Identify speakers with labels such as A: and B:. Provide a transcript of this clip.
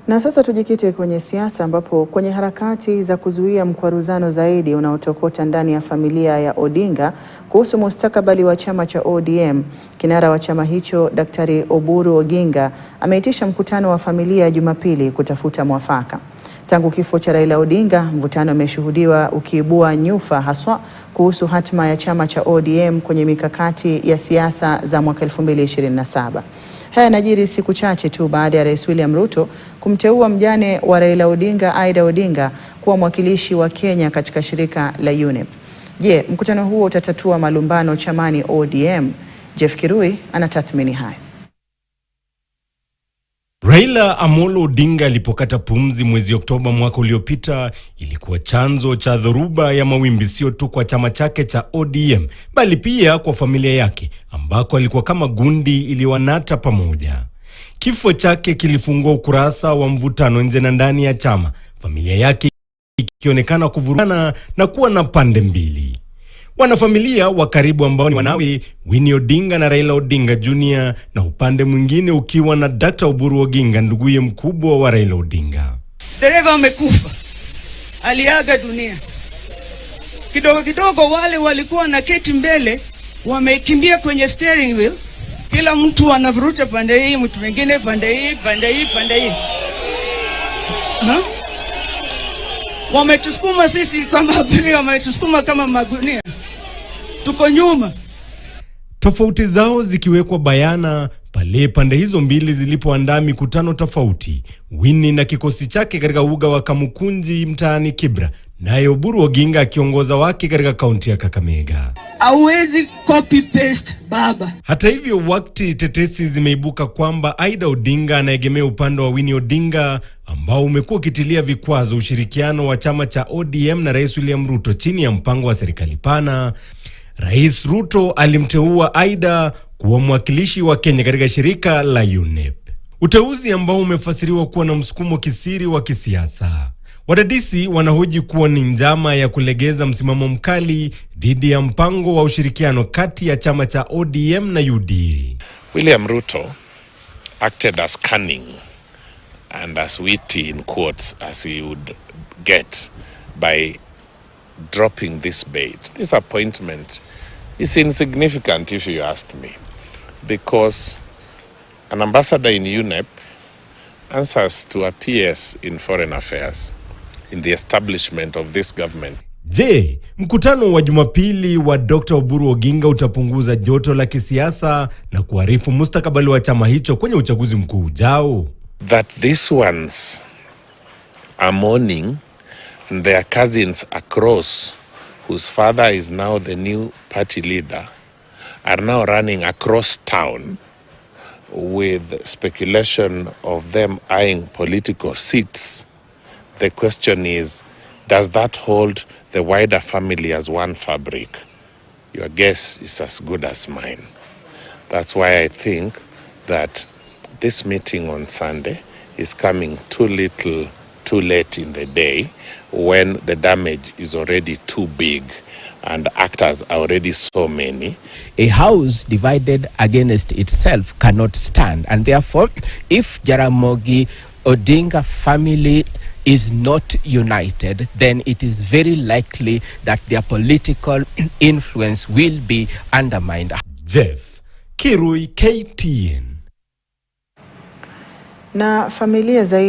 A: Na sasa tujikite kwenye siasa ambapo kwenye harakati za kuzuia mkwaruzano zaidi unaotokota ndani ya familia ya Odinga kuhusu mustakabali wa chama cha ODM, kinara wa chama hicho Daktari Oburu Oginga ameitisha mkutano wa familia Jumapili kutafuta mwafaka. Tangu kifo cha Raila Odinga, mvutano umeshuhudiwa ukiibua nyufa haswa kuhusu hatima ya chama cha ODM kwenye mikakati ya siasa za mwaka 2027. Haya yanajiri siku chache tu baada ya Rais William Ruto kumteua mjane wa Raila Odinga, Aida Odinga, kuwa mwakilishi wa Kenya katika shirika la UNEP. Je, mkutano huo utatatua malumbano chamani ODM? Jeff Kirui anatathmini haya.
B: Raila Amolo Odinga alipokata pumzi mwezi Oktoba mwaka uliopita, ilikuwa chanzo cha dhoruba ya mawimbi sio tu kwa chama chake cha ODM bali pia kwa familia yake ambako alikuwa kama gundi iliyowanata pamoja. Kifo chake kilifungua ukurasa wa mvutano nje na ndani ya chama, familia yake ikionekana kuvurugana na kuwa na pande mbili. Wanafamilia wa karibu ambao ni wanawe Winnie Odinga na Raila Odinga Jr, na upande mwingine ukiwa na Dr. Oburu Oginga, nduguye mkubwa wa Raila Odinga.
C: Dereva amekufa, aliaga dunia. Kidogo kidogo wale walikuwa na keti mbele wamekimbia kwenye steering wheel, kila mtu anavuruta pande hii, mtu mwingine pande hii, pande hii, pande hii. Wametusukuma sisi kama abiria, wametusukuma kama magunia. Tuko nyuma.
B: Tofauti zao zikiwekwa bayana pale pande hizo mbili zilipoandaa mikutano tofauti. Winnie na kikosi chake katika uga wa Kamukunji mtaani Kibra, naye Oburu Oginga akiongoza wake katika kaunti ya Kakamega.
C: Hauwezi copy paste baba.
B: Hata hivyo, wakati tetesi zimeibuka kwamba Aida Odinga anaegemea upande wa Winnie Odinga ambao umekuwa ukitilia vikwazo ushirikiano wa chama cha ODM na Rais William Ruto chini ya mpango wa serikali pana, Rais Ruto alimteua Aida kuwa mwakilishi wa Kenya katika shirika la UNEP. Uteuzi ambao umefasiriwa kuwa na msukumo kisiri wa kisiasa. Wadadisi wanahoji kuwa ni njama ya kulegeza msimamo mkali dhidi ya mpango wa ushirikiano kati ya chama cha ODM na UDA.
D: William Ruto acted as cunning and as witty in quotes as he would get by dropping this bait. This appointment is insignificant if you ask me, because an ambassador in UNEP answers to a PS in foreign affairs in the establishment of this government.
B: Je, mkutano wa Jumapili wa Dr. Oburu Oginga utapunguza joto la kisiasa na kuarifu mustakabali wa chama hicho kwenye uchaguzi mkuu ujao?
D: That these ones are mourning, and their cousins across, whose father is now the new party leader, are now running across town with speculation of them eyeing political seats. The question is, does that hold the wider family as one fabric? Your guess is as good as mine. That's why I think that this meeting on Sunday is coming too little, too late in the day, when the damage is already too big and actors are already so many.
E: A house divided against itself cannot stand, and therefore, if Jaramogi Odinga family is not united, then it is very likely that their political influence will be undermined.
B: Jeff Kirui, KTN.
A: Na familia zaidi